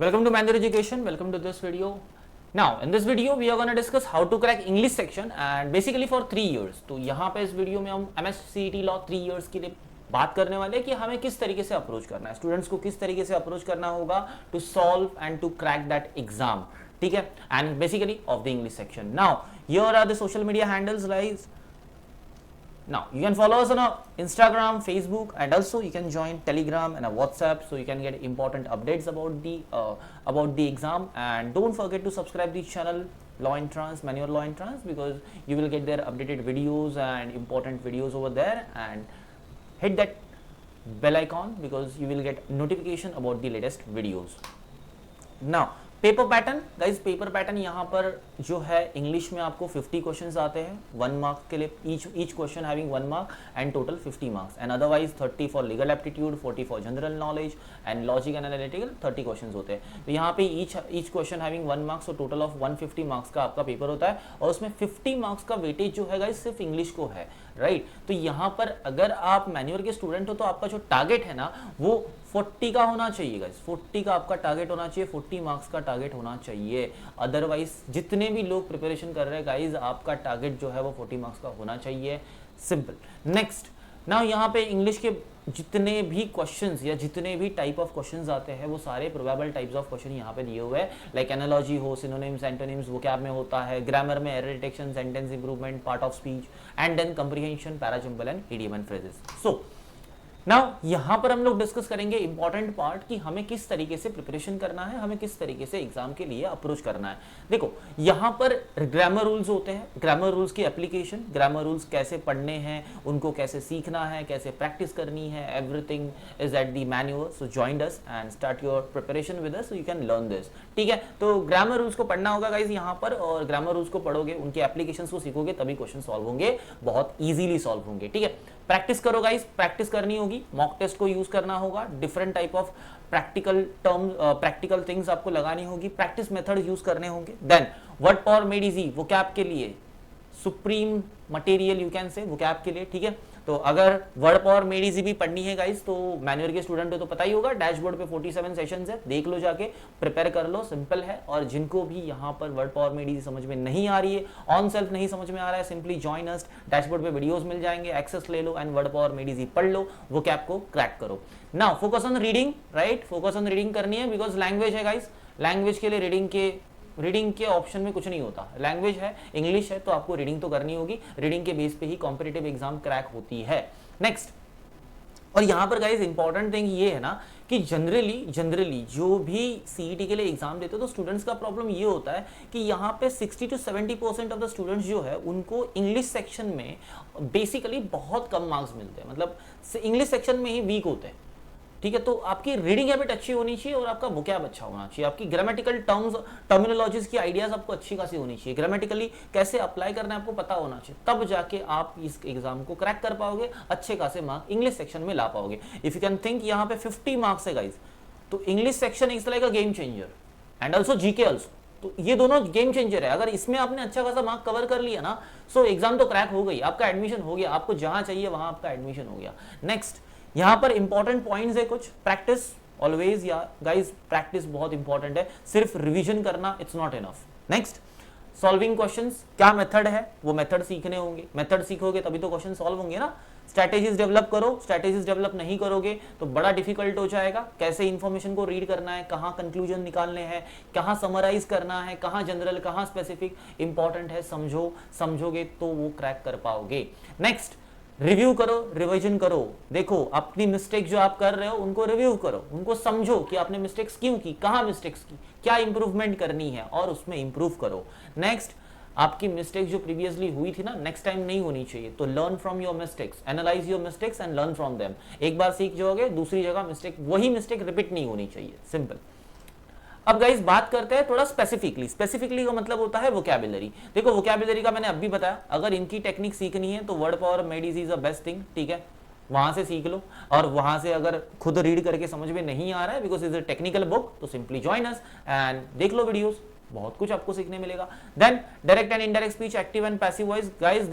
Welcome to Mandir Education. Welcome to this video. Now, in this video, we are going to discuss how to crack English section and basically for 3 years. तो यहाँ पे इस video में हम MSCET law 3 years के लिए बात करने वाले हैं कि हमें किस तरीके से अप्रोच करना है, स्टूडेंट्स को किस तरीके से अप्रोच करना होगा to solve and to crack that exam. ठीक है, and basically of the English section. Now here are the social media handles guys. Now you can follow us on our Instagram, Facebook, and also you can join Telegram and a WhatsApp, so you can get important updates about the exam. And don't forget to subscribe the channel Law Entrance, Manual Law Entrance, because you will get their updated videos and important videos over there. And hit that bell icon because you will get notification about the latest videos. Now paper pattern guys, paper pattern यहाँ पर जो है English में आपको 50 questions आते हैं 1 mark के लिए, each question having 1 mark and total 50 marks. And otherwise 30 for legal aptitude, 40 for general knowledge and logic and analytical 30 questions होते हैं. तो यहाँ पे ईच क्वेश्चन हैविंग 1 मार्क्स, तो टोटल ऑफ 150 मार्क्स का आपका पेपर होता है. और उसमें 50 मार्क्स का वेटेज जो है गाइज सिर्फ इंग्लिश को है, राइट. तो यहाँ पर अगर आप मैन्युअल के स्टूडेंट हो तो आपका जो टारगेट है ना वो 40 का होना चाहिए गाइस. 40 का आपका टारगेट होना चाहिए, 40 मार्क्स का टारगेट होना चाहिए. अदरवाइज जितने भी लोग प्रिपरेशन कर रहे हैं गाइस, आपका टारगेट जो है वो 40 मार्क्स का होना चाहिए. सिंपल. नेक्स्ट, नाउ यहाँ पे इंग्लिश के जितने भी क्वेश्चंस या जितने भी टाइप ऑफ क्वेश्चंस आते हैं वो सारे प्रोबेबल टाइप्स ऑफ क्वेश्चन यहाँ पे दिए हुए हैं. लाइक एनालॉजी हो, सिनोनिम्स, एंटोनिम्स वोकैब में होता है, ग्रामर में error detection, sentence improvement, part of speech and then comprehension, parajumble and idiom and phrases. So now यहाँ पर हम लोग डिस्कस करेंगे इंपॉर्टेंट पार्ट कि हमें किस तरीके से प्रिपरेशन करना है, हमें किस तरीके से एग्जाम के लिए अप्रोच करना है. देखो यहाँ पर ग्रामर रूल्स होते हैं, ग्रामर रूल्स की एप्लीकेशन, ग्रामर रूल्स कैसे पढ़ने हैं, उनको कैसे सीखना है, कैसे प्रैक्टिस करनी है, everything is at the manual. So join us and start your preparation with us so you can learn this. ठीक है, तो ग्रामर रूल्स को पढ़ना होगा गाइज यहाँ पर, और ग्रामर रूल्स को पढ़ोगे, उनके एप्लीकेशन को सीखोगे, तभी क्वेश्चन सॉल्व होंगे, बहुत ईजिली सॉल्व होंगे. ठीक है, प्रैक्टिस करो गाइस, प्रैक्टिस करनी होगी, मॉक टेस्ट को यूज करना होगा, different type of practical term, practical things आपको लगानी होगी, प्रैक्टिस मेथड यूज करने होंगे. Then Word power made Easy vocab के लिए supreme material you can say vocab के लिए. ठीक है, तो अगर वर्ड पावर मेड इजी भी पढ़नी है गाइस तो मैनुअल के स्टूडेंट हो तो पता ही होगा, डैशबोर्ड पे 47 सेशंस है, देख लो जाके, प्रिपेयर कर लो, सिंपल है. और जिनको भी यहाँ पर वर्ड पावर मेड इजी समझ में नहीं आ रही है, ऑन सेल्फ नहीं समझ में आ रहा है, सिंपली जॉइन अस, डैशबोर्ड पे वीडियोस मिल जाएंगे, एक्सेस ले लो and word power made easy पढ़ लो, वो कैप को क्रैक करो. Now focus on reading, right, focus on reading करनी है बिकॉज लैंग्वेज है गाइस. लैंग्वेज के लिए रीडिंग के ऑप्शन में कुछ नहीं होता. लैंग्वेज है, इंग्लिश है, तो आपको रीडिंग तो करनी होगी. रीडिंग के बेस पे ही कॉम्पिटिटिव एग्जाम क्रैक होती है. नेक्स्ट, और यहाँ पर गाइस इंपॉर्टेंट थिंग ये है ना कि जनरली जो भी सीईटी के लिए एग्जाम देते हो तो स्टूडेंट्स का प्रॉब्लम ये होता है कि यहाँ पे 60 to 70% ऑफ द स्टूडेंट्स जो है उनको इंग्लिश सेक्शन में बेसिकली बहुत कम मार्क्स मिलते हैं, मतलब इंग्लिश सेक्शन में ही वीक होते हैं. ठीक है, तो आपकी रीडिंग हैबिट अच्छी होनी चाहिए और आपका वोकैब अच्छा होना चाहिए, आपकी ग्रामेटिकल टर्म्स, टर्मिनोलॉजीज की आइडियाज आपको अच्छी खासी होनी चाहिए, ग्रामेटिकली कैसे अप्लाई करना है आपको पता होना चाहिए, तब जाके आप इस एग्जाम को क्रैक कर पाओगे, अच्छे खासे मार्क इंग्लिश सेक्शन में ला पाओगे. इफ यू कैन थिंक यहाँ पे 50 मार्क्स है गाइज, तो English section is like a game changer and also GK also. तो ये दोनों गेम चेंजर है. अगर इसमें आपने अच्छा खासा मार्क कवर कर लिया ना, सो एग्जाम तो क्रैक हो गई, आपका एडमिशन हो गया, आपको जहां चाहिए वहां आपका एडमिशन हो गया. नेक्स्ट, यहां पर इंपॉर्टेंट पॉइंट्स है कुछ. प्रैक्टिस ऑलवेज, या गाइस प्रैक्टिस बहुत इंपॉर्टेंट है, सिर्फ रिवीजन करना it's not enough. Next, solving questions, क्या मेथड है वो मेथड सीखने होंगे, मेथड सीखोगे तभी तो क्वेश्चन सॉल्व होंगे ना. स्ट्रैटेजीज डेवलप करो, स्ट्रैटेजीज डेवलप नहीं करोगे तो बड़ा डिफिकल्ट हो जाएगा. कैसे इंफॉर्मेशन को रीड करना है, कहाँ कंक्लूजन निकालने हैं, कहाँ समराइज करना है, कहाँ जनरल, कहाँ स्पेसिफिक, इंपॉर्टेंट है. समझोगे तो वो क्रैक कर पाओगे. नेक्स्ट, रिव्यू करो, रिवीजन करो. देखो अपनी मिस्टेक जो आप कर रहे हो उनको रिव्यू करो, उनको समझो कि आपने मिस्टेक्स क्यों की, कहाँ मिस्टेक्स की, क्या इंप्रूवमेंट करनी है और उसमें इंप्रूव करो. नेक्स्ट, आपकी मिस्टेक जो प्रीवियसली हुई थी ना, नेक्स्ट टाइम नहीं होनी चाहिए, तो learn from your mistakes, analyse your mistakes and learn from them. एक बार सीख जाओगे, दूसरी जगह वही मिस्टेक रिपीट नहीं होनी चाहिए. सिंपल. अब गाइस बात करते हैं थोड़ा स्पेसिफिकली का मतलब होता है वोकैबुलरी. देखो वोकैबुलरी का मैंने अभी बताया, अगर इनकी टेक्निक सीखनी है तो word power made easy is the best thing. ठीक है, वहां से सीख लो, और वहां से अगर खुद रीड करके समझ में नहीं आ रहा है because is a technical book, तो सिंपली जॉइन अस एंड देख लो वीडियोस, बहुत कुछ आपको सीखने मिलेगा. Then direct and indirect speech, active and passive voice. Guys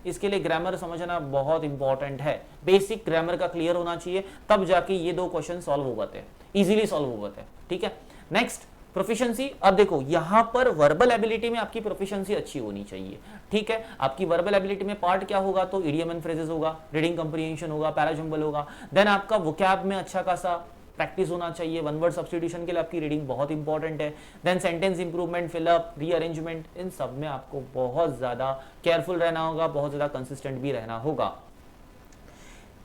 इसके लिए ग्रामर समझना बहुत इंपॉर्टेंट है. बेसिक ग्रामर का क्लियर होना चाहिए, तब जाके ये दो क्वेश्चन सॉल्व हो पाते हैं, इजीली सॉल्व हो पाते हैं. ठीक है, नेक्स्ट प्रोफिशिएंसी, अब देखो यहां पर वर्बल एबिलिटी में आपकी प्रोफिशिएंसी अच्छी होनी चाहिए, ठीक है। आपकी वर्बल एबिलिटी में पार्ट क्या होगा, तो इडियम एंड फ्रेजेस होगा, रीडिंग कंप्रीहेंशन होगा, पैराजम्बल होगा, देन आपका वोकैब में अच्छा खासा प्रैक्टिस होना चाहिए, वन वर्ड सब्स्टिट्यूशन के लिए आपकी रीडिंग बहुत इंपॉर्टेंट है, then sentence improvement, fill up, rearrangement, इन सब में आपको बहुत ज्यादा केयरफुल रहना होगा, बहुत ज्यादा कंसिस्टेंट भी रहना होगा।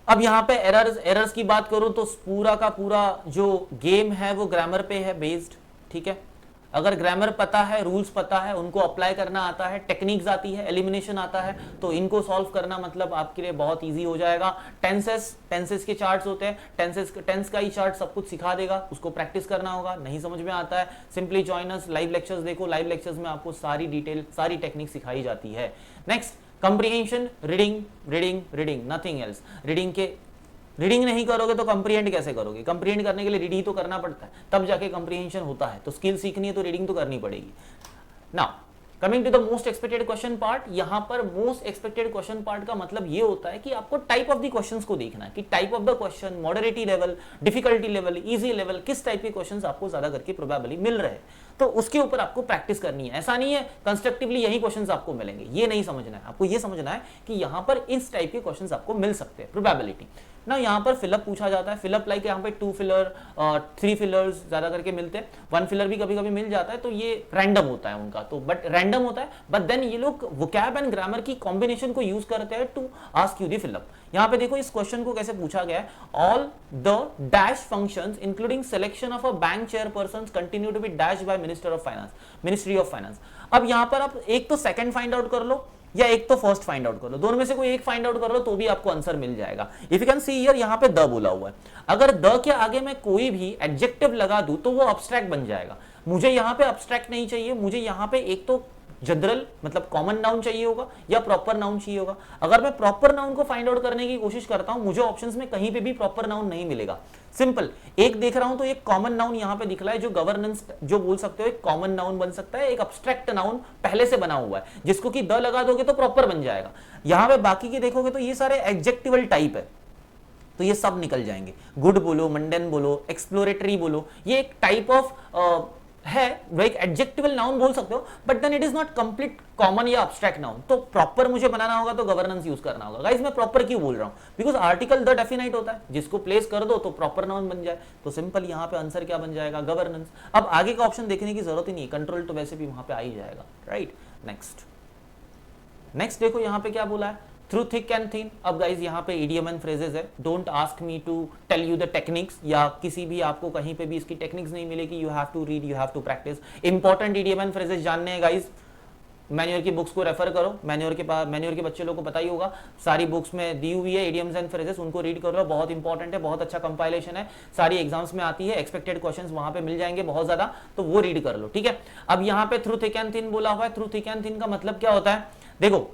अब यहाँ पे एरर्स की बात करूं तो पूरा का पूरा जो गेम है वो ग्रामर पे है बेस्ड, ठीक है। अगर ग्रामर पता है, रूल्स पता है, उनको अप्लाई करना आता है, टेक्निक्स आती है, एलिमिनेशन आता है, तो इनको सॉल्व करना मतलब आपके लिए बहुत इजी हो जाएगा। टेंसेस के चार्ट्स होते हैं, टेंस का ही चार्ट सब कुछ सिखा देगा, उसको प्रैक्टिस करना होगा। नहीं समझ में आता है, सिंपली जॉइन अस, लाइव लेक्चर्स देखो, लाइव लेक्चर्स में आपको सारी डिटेल, सारी टेक्निक सिखाई जाती है। Next comprehension, reading, nothing else. Reading नहीं करोगे तो कंप्रीहेंड कैसे करोगे? कंप्रीहेंड करने के लिए रीड ही तो करना पड़ता है, तब जाके कंप्रीहेंशन होता है। तो स्किल सीखनी है तो रीडिंग तो करनी पड़ेगी। Now coming to the most expected question part, यहां पर मोस्ट एक्सपेक्टेड क्वेश्चन पार्ट का मतलब ये होता है कि आपको टाइप ऑफ द क्वेश्चंस को देखना है कि type of the question, moderate level, difficulty level, easy level, किस टाइप के क्वेश्चंस आपको ज्यादा करके प्रोबेबली मिल रहे हैं, तो उसके ऊपर आपको प्रैक्टिस करनी है। ऐसा नहीं है कंस्ट्रक्टिवली यही क्वेश्चंस आपको मिलेंगे, ये नहीं समझना है। आपको ये समझना है कि यहां पर इस टाइप के क्वेश्चंस आपको मिल सकते हैं, प्रोबेबिलिटी ना। यहाँ पर फिलअप पूछा जाता है, फिलअप लाइक यहाँ पे 2 फिलर 3 फिलर्स ज्यादा करके मिलते हैं, 1 फिलर भी कभी कभी मिल जाता है, तो ये रैंडम होता है उनका, तो बट रैंडम होता है, बट देन ये लोग वोकैब एंड ग्रामर की कॉम्बिनेशन को यूज करते हैं to ask you the fill up. यहाँ पे देखो इस क्वेश्चन को कैसे पूछा गया है, all the dash functions including selection of a bank chairperson continue to be dash by ministry of finance. अब यहाँ पर आप एक तो सेकंड फाइंड आउट कर लो या एक तो फर्स्ट फाइंड आउट कर लो, दोनों में से कोई एक फाइंड आउट कर लो तो भी आपको आंसर मिल जाएगा। If you can see here यहाँ पे द बोला हुआ है, अगर द के आगे मैं कोई भी एडजेक्टिव लगा दूं तो वो अब्स्ट्रैक्ट बन जाएगा। मुझे यहाँ पे अब्स्ट्रैक्ट नहीं चाहिए, मुझे यहाँ पे एक तो जनरल मतलब कॉमन नाउन चाहिए होगा या प्रॉपर नाउन चाहिए होगा। अगर मैं प्रॉपर नाउन को फाइंड आउट करने की कोशिश करता हूं, मुझे ऑप्शंस में कहीं पे भी प्रॉपर नाउन नहीं मिलेगा। सिंपल एक देख रहा हूं तो एक कॉमन नाउन यहां पे दिख रहा है, जो गवर्नेंस जो बोल सकते हो एक कॉमन नाउन बन सकता है, एक अब्स्ट्रैक्ट नाउन पहले से बना हुआ है जिसको कि द लगा दोगे तो प्रॉपर बन जाएगा। यहां पे बाकी के देखोगे तो ये सारे एडजेक्टिवल टाइप है, तो ये सब निकल जाएंगे। गुड बोलो, मंडेन बोलो, एक्सप्लोरेटरी बोलो, ये एक टाइप ऑफ है, वो एक एडजेक्टिवल नाउन बोल सकते हो, but then it is not complete common या अब्स्ट्रैक्ट नाउन। तो प्रॉपर मुझे बनाना होगा तो गवर्नेंस यूज करना होगा। गाइस मैं प्रॉपर क्यों बोल रहा हूं? बिकॉज आर्टिकल द डेफिनाइट होता है, जिसको प्लेस कर दो तो प्रॉपर नाउन बन जाए। तो सिंपल यहां पे आंसर क्या बन जाएगा? गवर्नेंस। अब आगे का ऑप्शन देखने की जरूरत ही नहीं, कंट्रोल तो वैसे भी वहां पे आ ही जाएगा, राइट। नेक्स्ट देखो यहां पे क्या बोला है, थ्रू थिक एंड थिन। अब गाइज यहाँ पे इडियम एंड फ्रेजेस है, don't ask me to tell you the techniques, या किसी भी आपको कहीं पे भी इसकी टेक्निक्स नहीं मिलेगी। You have to read, you have to practise. Important idiom and phrases जानने हैं गाइज, मैन्योर की बुक्स को रेफर करो, मैन्योर के बच्चे लोगों को पता ही होगा, सारी बुक्स में दी हुई है इडियम्स एंड फ्रेजेस, उनको रीड कर लो, बहुत इंपॉर्टेंट है, बहुत अच्छा कंपाइलेशन है, सारी एग्जाम्स में आती है, एक्सपेक्टेड क्वेश्चंस वहां पे मिल जाएंगे बहुत ज्यादा, तो वो रीड कर लो, ठीक है। अब यहाँ पे थ्रू थिक एंड थिन बोला हुआ है, थ्रू थिक एंड थिन का मतलब क्या होता है? देखो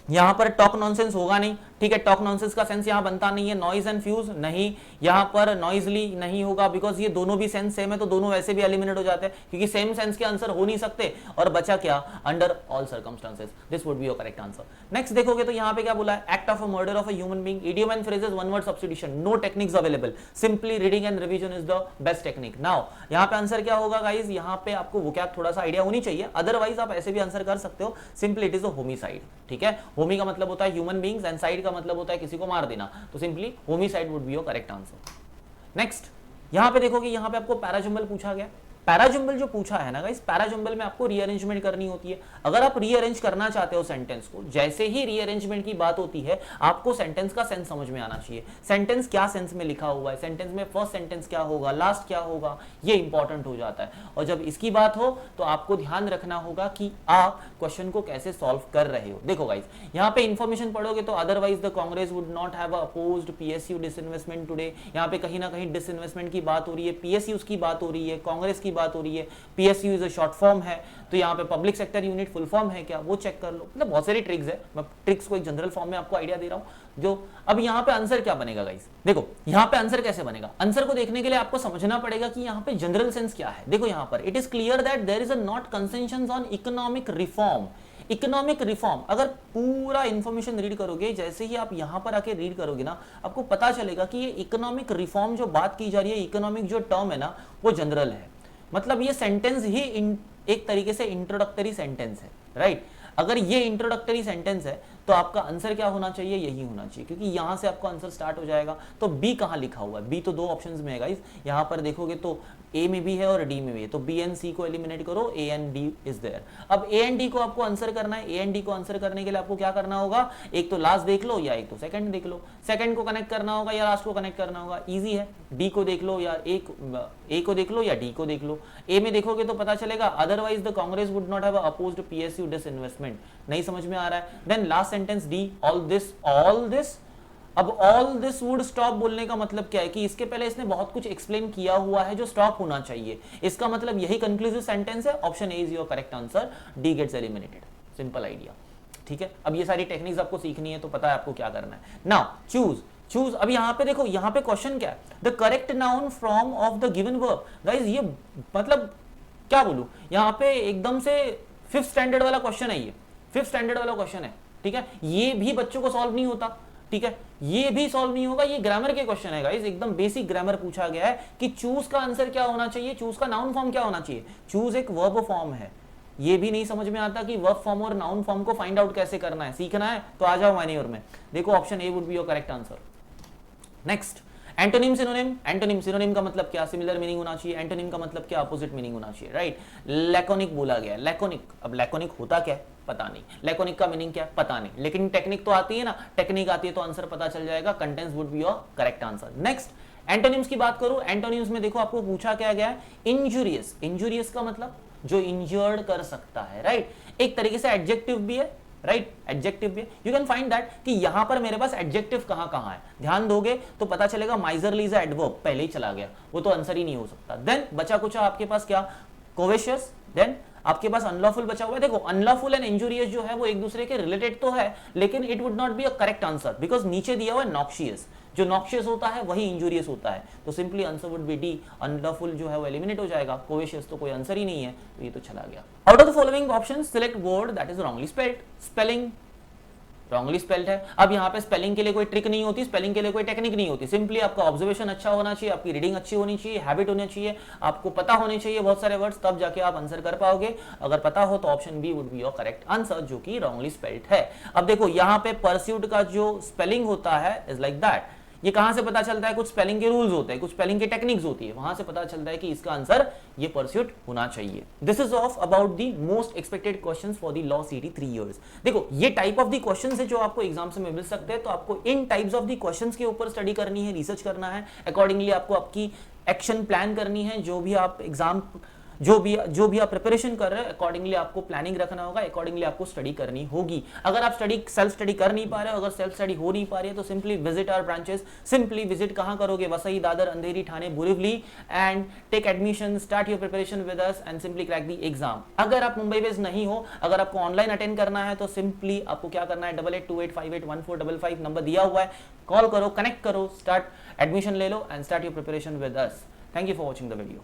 यहां पर टॉक नॉनसेंस होगा नहीं, ठीक है, टॉक नॉनसेंस का सेंस यहां बनता नहीं है। नॉइज एंड फ्यूज नहीं, यहां पर नॉइजली नहीं होगा, बिकॉज ये दोनों भी सेंस सेम है, तो दोनों वैसे भी एलिमिनेट हो जाते हैं, क्योंकि सेम सेंस के आंसर हो नहीं सकते। और बचा क्या? Under all circumstances, this would be your correct answer. Next देखोगे तो यहां पे क्या बोला है, act of a murder of a human being, idiom and phrases, one word substitution, no techniques available, simply reading and revision is the best technique. Now यहां पे answer क्या होगा गाइज? यहां पे आपको वोकैब थोड़ा सा आइडिया होनी चाहिए, अदरवाइज आप ऐसे भी आंसर कर सकते हो। Simply it is a homicide, ठीक है। होमी का मतलब होता है ह्यूमन बीइंग्स एंड साइड का मतलब होता है किसी को मार देना, तो simply homicide would be your correct answer. Next यहां पे देखोगे, यहां पे आपको पैराजम्बल पूछा गया। पैराजम्बल जो पूछा है ना गाइस, पैराजम्बल में आपको रीअरेंजमेंट करनी होती है। अगर आप रीअरेंज करना चाहते हो सेंटेंस को, जैसे ही रीअरेंजमेंट की बात होती है, आपको सेंटेंस का सेंस समझ में आना चाहिए। सेंटेंस क्या सेंस में लिखा हुआ है, सेंटेंस में फर्स्ट सेंटेंस क्या होगा, लास्ट क्या होगा, ये इंपॉर्टेंट हो जाता है। और जब इसकी बात हो तो आपको ध्यान रखना होगा कि आप क्वेश्चन को कैसे सॉल्व कर रहे हो। देखो गाइस, यहाँ पे इंफॉर्मेशन पढ़ोगे तो otherwise the Congress would not have opposed PSU disinvestment today. यहाँ पे कहीं ना कहीं डिसइन्वेस्टमेंट की बात हो रही है, पीएसयू की बात हो रही है, कांग्रेस की बात हो रही है। PSU is a short form है, तो यहाँ पे public sector unit full form है क्या, वो चेक कर लो। मतलब बहुत सारी ट्रिक्स है, मैं ट्रिक्स को एक जनरल फॉर्म में आपको आइडिया दे रहा हूं। जो अब यहाँ पे आंसर क्या बनेगा गाइस, देखो यहाँ पे आंसर कैसे बनेगा। आंसर को देखने के लिए आपको समझना पड़ेगा कि यहाँ पे जनरल सेंस क्या है। देखो यहाँ पर it is clear that there is a not consensus on economic reform. Economic reform, अगर पूरा इंफॉर्मेशन रीड करोगे, जैसे ही आप यहां पर आके रीड करोगे ना, आपको पता चलेगा कि ये इकोनॉमिक रिफॉर्म जो बात की जा रही है, इकोनॉमिक जो टर्म है ना, वो जनरल है। मतलब ये सेंटेंस ही एक तरीके से इंट्रोडक्टरी सेंटेंस है, राइट। अगर ये इंट्रोडक्टरी सेंटेंस है तो आपका आंसर क्या होना चाहिए, यही होना चाहिए, क्योंकि यहां से आपका आंसर स्टार्ट हो जाएगा। तो बी कहां लिखा हुआ है, बी तो दो ऑप्शंस में है गाइस, यहां पर देखोगे तो ए में भी है और डी में भी है, तो बी एंड सी को एलिमिनेट करो, A and D is there. अब ए एंड डी को आपको आंसर करना है, ए एंड डी को आंसर करने के लिए आपको क्या करना होगा, एक तो लास्ट देख लो या एक तो सेकंड देख लो, सेकंड को कनेक्ट करना होगा या लास्ट को कनेक्ट करना होगा, इजी है। डी को देख लो या ए को देख लो या डी को देख लो। ए में देखोगे तो पता चलेगा otherwise the Congress would not have opposed PSU disinvestment, नहीं समझ में आ रहा है। Then last sentence D, all this. अब ऑल दिस वुड स्टॉप बोलने का मतलब क्या है कि इसके पहले इसने बहुत कुछ एक्सप्लेन किया हुआ है जो स्टॉप होना चाहिए, इसका मतलब यही कंक्लूसिव सेंटेंस है। Option A is your correct answer, D gets eliminated, simple idea, ठीक है। अब ये सारी टेक्निक्स आपको सीखनी है तो पता है आपको क्या करना है। Now choose. अब यहां पे देखो, यहां पे क्वेश्चन क्या है, the correct noun from of the given verb. Guys ये मतलब क्या बोलूं, यहां पे एकदम से 5th स्टैंडर्ड वाला क्वेश्चन है, ये 5th स्टैंडर्ड वाला क्वेश्चन है, ठीक है। ये भी बच्चों को सॉल्व नहीं होता, ठीक है, ये भी सॉल्व नहीं होगा, ये ग्रामर के क्वेश्चन है गाइस, एकदम बेसिक ग्रामर पूछा गया है कि चूज का आंसर क्या होना चाहिए, चूज का नाउन फॉर्म क्या होना चाहिए। चूज एक वर्ब फॉर्म है, ये भी नहीं समझ में आता कि वर्ब फॉर्म और नाउन फॉर्म को फाइंड आउट कैसे करना है, सीखना है तो आ जाओ माइन्योर में। देखो option A would be your correct answer. Next, antonym synonym. Antonym synonym का मतलब क्या, सिमिलर मीनिंग होना चाहिए। एंटोनिम का मतलब क्या, अपोजिट मीनिंग होना चाहिए, राइट। लैकोनिक बोला गया, लैकोनिक, अब लैकोनिक होता क्या है पता नहीं, लैकोनिक का मीनिंग क्या पता नहीं, लेकिन टेक्निक तो आती है ना, टेक्निक आती है तो आंसर पता चल जाएगा। Contents would be your correct answer. Next, antonyms की बात करूं, एंटोनिम्स में देखो आपको पूछा क्या गया है, इंजूरियस। इंजूरियस का मतलब जो इंजर्ड कर सकता है, राइट। एक तरीके से एडजेक्टिव भी है, राइट, एडजेक्टिव भी। यू कैन फाइंड दैट कि यहां पर मेरे पास एडजेक्टिव कहां है, ध्यान दोगे तो पता चलेगा माइजरली इज एडवर्ब, पहले ही चला गया, वो तो आंसर ही नहीं हो सकता। देन बचा कुछ आपके पास क्या, कोवेशियस। देन आपके पास अनलॉफुल बचा हुआ है। देखो अनलॉफुल एंड इंजूरियस जो है वो एक दूसरे के रिलेटेड तो है, लेकिन it would not be a correct answer because नीचे दिया हुआ है नॉक्शियस, जो नॉक्शियस होता है वही इंजूरियस होता है, तो simply answer would be D. Unlawful जो है वो एलिमिनेट हो जाएगा, कोवेशियस तो कोई आंसर ही नहीं है, तो ये तो चला गया। Out of the following options select word that is wrongly spelled. Spelling wrongly spelled है। अब यहाँ पे स्पेलिंग के लिए कोई ट्रिक नहीं होती, स्पेलिंग के लिए कोई टेक्निक नहीं होती, सिंपली आपका ऑब्जर्वेशन अच्छा होना चाहिए, आपकी रीडिंग अच्छी होनी चाहिए, हैबिट होनी चाहिए, आपको पता होने चाहिए बहुत सारे वर्ड्स, तब जाके आप आंसर कर पाओगे। अगर पता हो तो option B would be your correct answer, जो कि रॉन्गली स्पेल्ड है। अब देखो यहाँ पे परस्यूट का जो स्पेलिंग होता है इज लाइक दैट, ये कहां से पता चलता है, कुछ स्पेलिंग के रूल्स होते हैं, कुछ स्पेलिंग की टेक्निक्स होती है, वहां से पता चलता है कि इसका आंसर ये परस्यूट होना चाहिए। This is of about the most expected questions for the law सीटी 3 इयर्स। देखो ये टाइप ऑफ द क्वेश्चंस है जो आपको एग्जाम से मिल सकते हैं, तो आपको इन टाइप्स ऑफ द क्वेश्चंस के ऊपर स्टडी करनी है, रिसर्च करना है, अकॉर्डिंगली आपको आपकी एक्शन प्लान करनी है। जो भी आप एग्जाम जो भी आप प्रिपरेशन कर रहे हैं अकॉर्डिंगली आपको प्लानिंग रखना होगा, अकॉर्डिंगली आपको स्टडी करनी होगी। अगर आप सेल्फ स्टडी कर नहीं पा रहे हो, अगर सेल्फ स्टडी हो नहीं पा रही है, तो simply visit our branches. Simply visit कहां करोगे, Vasai, Dadar, Andheri, Thane, Borivali, and take admission, start your preparation with us and simply crack the exam. अगर आप मुंबई बेस्ड नहीं हो, अगर आपको ऑनलाइन अटेंड करना है, तो सिंपली आपको क्या करना है, 8828581455 नंबर दिया हुआ है, कॉल करो, कनेक्ट करो, स्टार्ट एडमिशन ले लो and start your preparation with us. Thank you for watching the video.